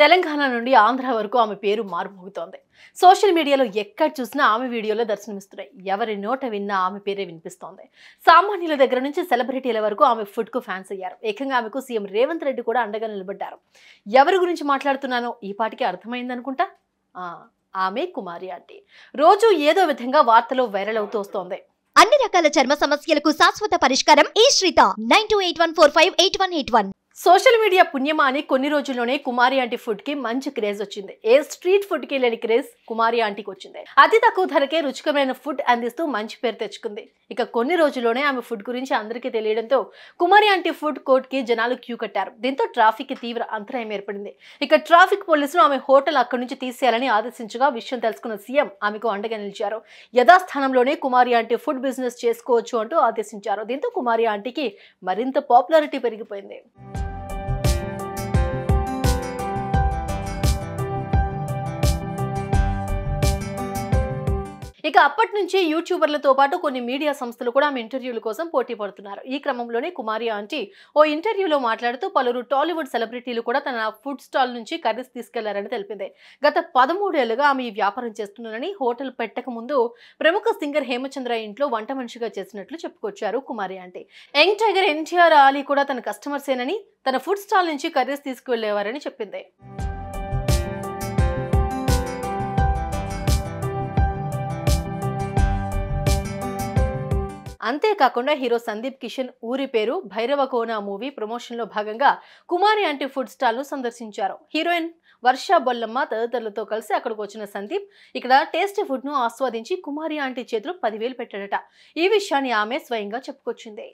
తెలంగాణ నుండి ఆంధ్ర వరకు ఆమె పేరు మారుమోగుతోంది. సోషల్ మీడియాలో ఎక్కడ చూసినా ఆమె వీడియోలో దర్శనమిస్తున్నాయి. ఎవరి నోట విన్నా ఆమె పేరే వినిపిస్తోంది. సామాన్యుల దగ్గర నుంచి సెలబ్రిటీల వరకు ఆమె ఫుడ్ కు ఫ్యాన్స్ అయ్యారు. ఏకంగా ఆమెకు సీఎం రేవంత్ రెడ్డి కూడా అండగా నిలబడ్డారు. ఎవరి గురించి మాట్లాడుతున్నానో ఈ పాటికి అర్థమైందనుకుంటా. ఆమె కుమారి ఆంటీ. రోజు ఏదో విధంగా వార్తలో వైరల్ అవుతూ వస్తోంది. అన్ని రకాల చర్మ సమస్యలకు శాశ్వత పరిష్కారం ఈ శ్రీత 9281458181. సోషల్ మీడియా పుణ్యమా అని కొన్ని రోజుల్లోనే కుమారి ఆంటీ ఫుడ్ కి మంచి క్రేజ్ వచ్చింది. ఏ స్ట్రీట్ ఫుడ్ కి లేని క్రేజ్ కుమారి ఆంటీకి వచ్చింది. అతి తక్కువ ధరకే రుచికరమైన ఫుడ్ అందిస్తూ మంచి పేరు తెచ్చుకుంది. ఇక కొన్ని రోజుల్లోనే ఆమె ఫుడ్ గురించి అందరికీ తెలియడంతో కుమారి ఆంటీ ఫుడ్ కోర్ట్ కి జనాలు క్యూ కట్టారు. దీంతో ట్రాఫిక్ కి తీవ్ర అంతరాయం ఏర్పడింది. ఇక ట్రాఫిక్ పోలీసులు ఆమె హోటల్ అక్కడి నుంచి తీసేయాలని ఆదేశించగా విషయం తెలుసుకున్న సీఎం ఆమెకు అండగా నిలిచారు. యథాస్థానంలోనే కుమారి ఆంటీ ఫుడ్ బిజినెస్ చేసుకోవచ్చు అంటూ ఆదేశించారు. దీంతో కుమారి ఆంటీకి మరింత పాపులారిటీ పెరిగిపోయింది. ఇక అప్పటి నుంచి యూట్యూబర్లతో పాటు కొన్ని మీడియా సంస్థలు కూడా ఆమె ఇంటర్వ్యూల కోసం పోటీ పడుతున్నారు. ఈ క్రమంలోనే కుమారి ఆంటీ ఓ ఇంటర్వ్యూలో మాట్లాడుతూ పలువురు టాలీవుడ్ సెలబ్రిటీలు కూడా తన ఫుడ్ స్టాల్ నుంచి కర్రీస్ తీసుకెళ్లారని తెలిపింది. గత 13 ఏళ్లుగా ఆమె ఈ వ్యాపారం చేస్తున్నారని, హోటల్ పెట్టక ముందు ప్రముఖ సింగర్ హేమచంద్ర ఇంట్లో వంట మనిషిగా చేసినట్లు చెప్పుకొచ్చారు Kumari aunty. Young tiger NTR Ali కూడా తన కస్టమర్సేనని, తన ఫుడ్ స్టాల్ నుంచి కర్రీస్ తీసుకువెళ్లేవారని చెప్పింది. అంతేకాకుండా హీరో సందీప్ కిషన్ ఊరి పేరు భైరవకోన మూవీ ప్రమోషన్ లో భాగంగా కుమారి ఆంటీ ఫుడ్ స్టాల్ ను సందర్శించారు. హీరోయిన్ వర్ష బొల్లమ్మ తదితరులతో కలిసి అక్కడికి వచ్చిన సందీప్ ఇక్కడ టేస్టీ ఫుడ్ ను ఆస్వాదించి కుమారి ఆంటీ చేతిలో 10,000 పెట్టాడట. ఈ విషయాన్ని ఆమె స్వయంగా చెప్పుకొచ్చింది.